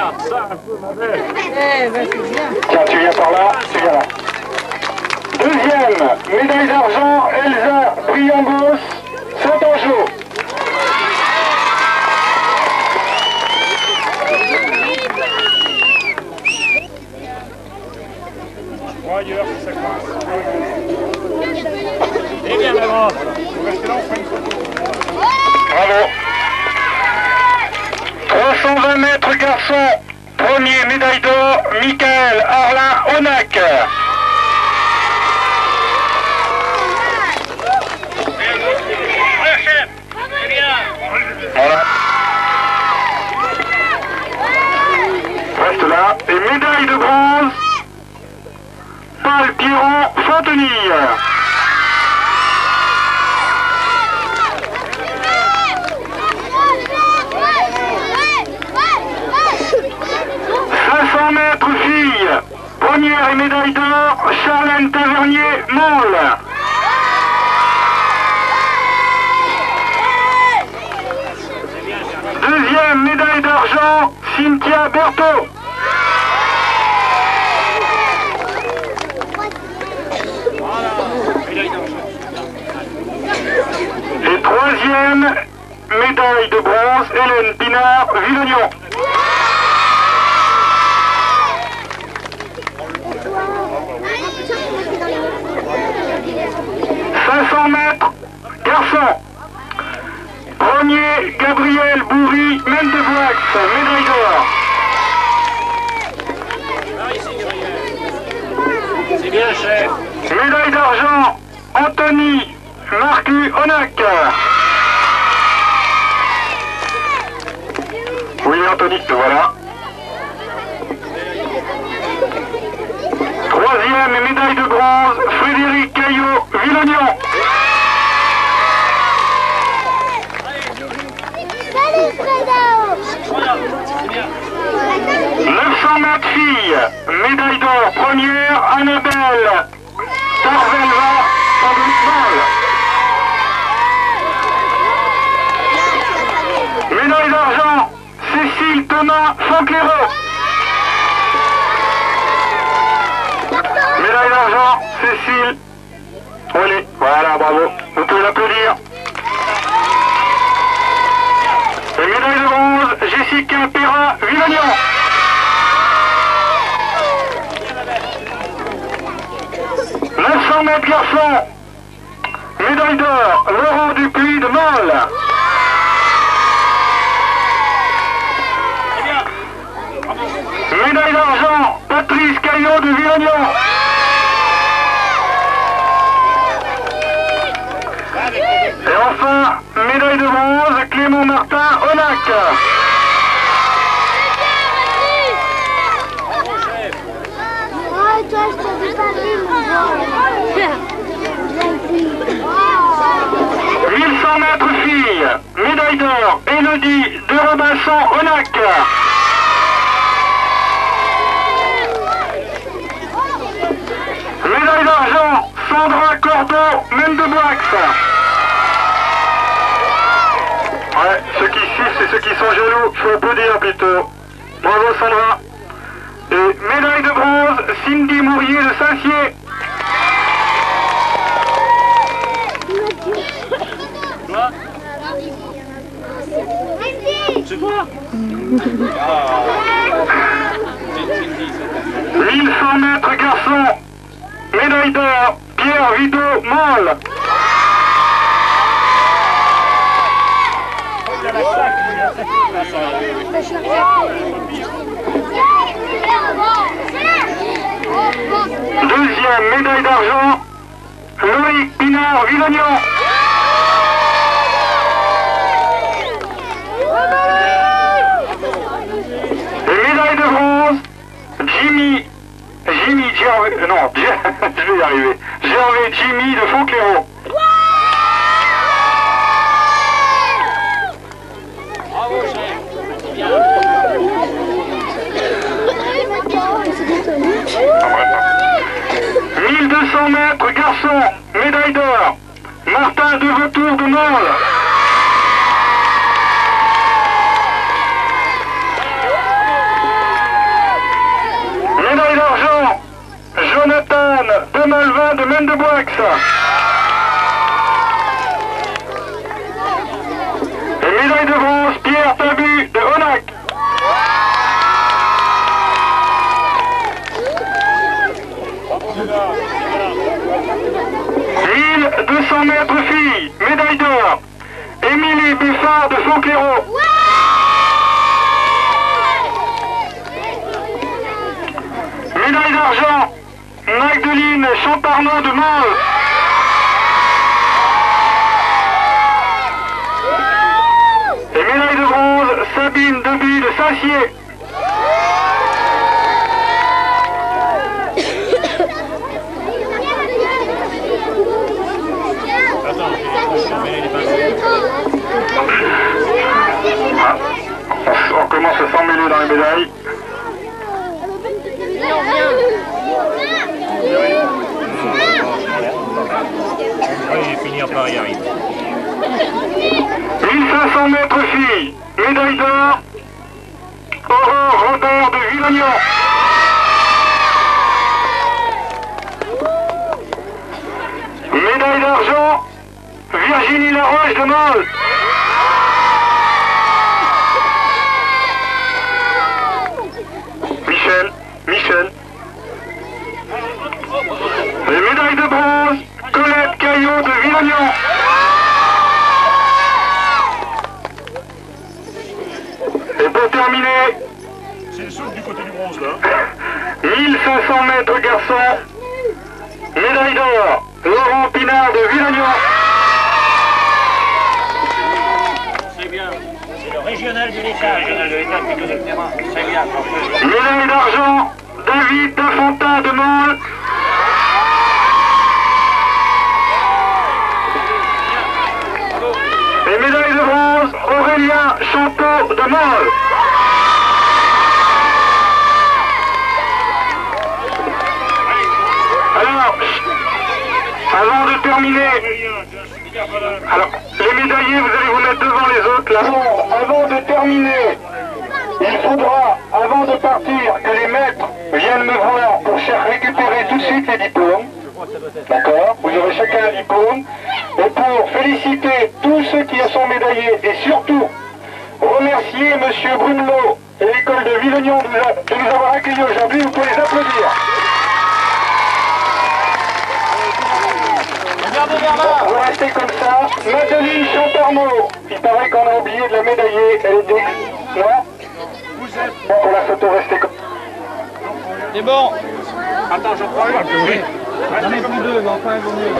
regarde ça un peu, ma belle. Eh ben c'est bien. Tiens, tu viens par là, tu viens là. Deuxième, médaille d'argent, Elsa Briambos, Saint-Angeau. Je crois ailleurs que ça coince. Eh bien, ma grande, vous restez là, on fera une photo. Bravo. 320 mètres garçons, premier médaille d'or, Michael Arlin Onac. Voilà. Reste là. Et médaille de bronze, Paul Piron Fontenille. Mètres filles, première et médaille d'or, Charlène Tavernier, Maule. Deuxième médaille d'argent, Cynthia Berthaud. Et troisième médaille de bronze, Hélène Pinard, Villognon. Mètres, garçon. Premier, Gabriel Bourri, Maine de Boix, médaille d'or. C'est bien, chef. Médaille d'argent, Anthony Marcu Onac. Oui, Anthony, voilà. Troisième médaille de bronze, Frédéric Caillot, Villognon. 900 mètres filles, médaille d'or première, Annabelle Tarvelva, médaille d'argent, Cécile Thomas Foncléro. Médaille d'argent, Cécile. Allez, voilà, bravo. Vous pouvez l'applaudir. Et médaille de bronze, Jessica Perrin, Villognon. « 900 mètres garçons, médaille d'or, Laurent Dupuis de Maule. Médaille d'argent, Patrice Caillot de Villognon. Et enfin, médaille de bronze, Clément Martin, Onac. Toi, je t'avais pas vu, mon gars. 1100 mètres filles, médaille d'or, Élodie de Robinson, Onac. Médaille d'argent, Sandra Cordeau, Maine de Boix. Ouais, ceux qui sifflent, c'est ceux qui sont jaloux, faut applaudir plutôt. Bravo Sandra. Et médaille de bronze, Cindy Mourier de Saint-Cier. Toi? C'est toi? 1100 mètres garçons, médaille d'or, Pierre Vidot, Maule. Deuxième médaille d'argent, Loïc Pinard, Villognon. Et médaille de bronze, Jimmy Gervais, non, je vais y arriver, Gervais Jimmy de Foncléro. Bravo, chef. 1200 mètres garçons, médaille d'or, Martin de Vautour de Maule. Thomas Alvin de Maine-de-Boix. Et médaille de bronze, Pierre Tabu de Honac. « 1200 mètres filles, médaille d'or, Émilie Buffard de Fauclérot. Médaille d'argent, Magdeline Champarneau de Mans. Et médaille de bronze, Sabine Deby de Saint-Sier. On commence à s'emmêler dans les médailles. Il finir par y arriver. 1500 mètres filles, médaille d'or, Aurore Robert de Villognan. Médaille d'argent, Virginie Laroche de Malte. Michel. Et médaille de bronze, Colette Caillot de Villognan. Et pour terminer, C'est le souffle du côté du bronze là. 1500 mètres garçons, médaille d'or, Laurent Pinard de Villognan. C'est bien. C'est le régional de l'État. Le régional de l'État qui nous le terrain. C'est bien. Médaille d'argent, David Dafontin de Mansle. Et médaille de bronze, Aurélien Chanteau de Mansle. Alors, avant de terminer, alors, les médaillés, vous allez vous mettre devant les autres là. Avant de terminer, il faudra, avant de partir, que les maîtres viennent me voir pour récupérer tout de suite les diplômes. D'accord? Vous aurez chacun un diplôme. Et pour féliciter tous ceux qui sont médaillés et surtout remercier M. Brunelot et l'école de Villognan de nous avoir accueillis aujourd'hui, vous pouvez les applaudir. Vous restez comme ça. Madeleine Champarneau, il paraît qu'on a oublié de la médailler, elle était... Non? Bon, pour la photo, restez comme ça. C'est bon. Attends, je prends une. Oui. J'en ai plus deux, mais enfin, il vaut mieux.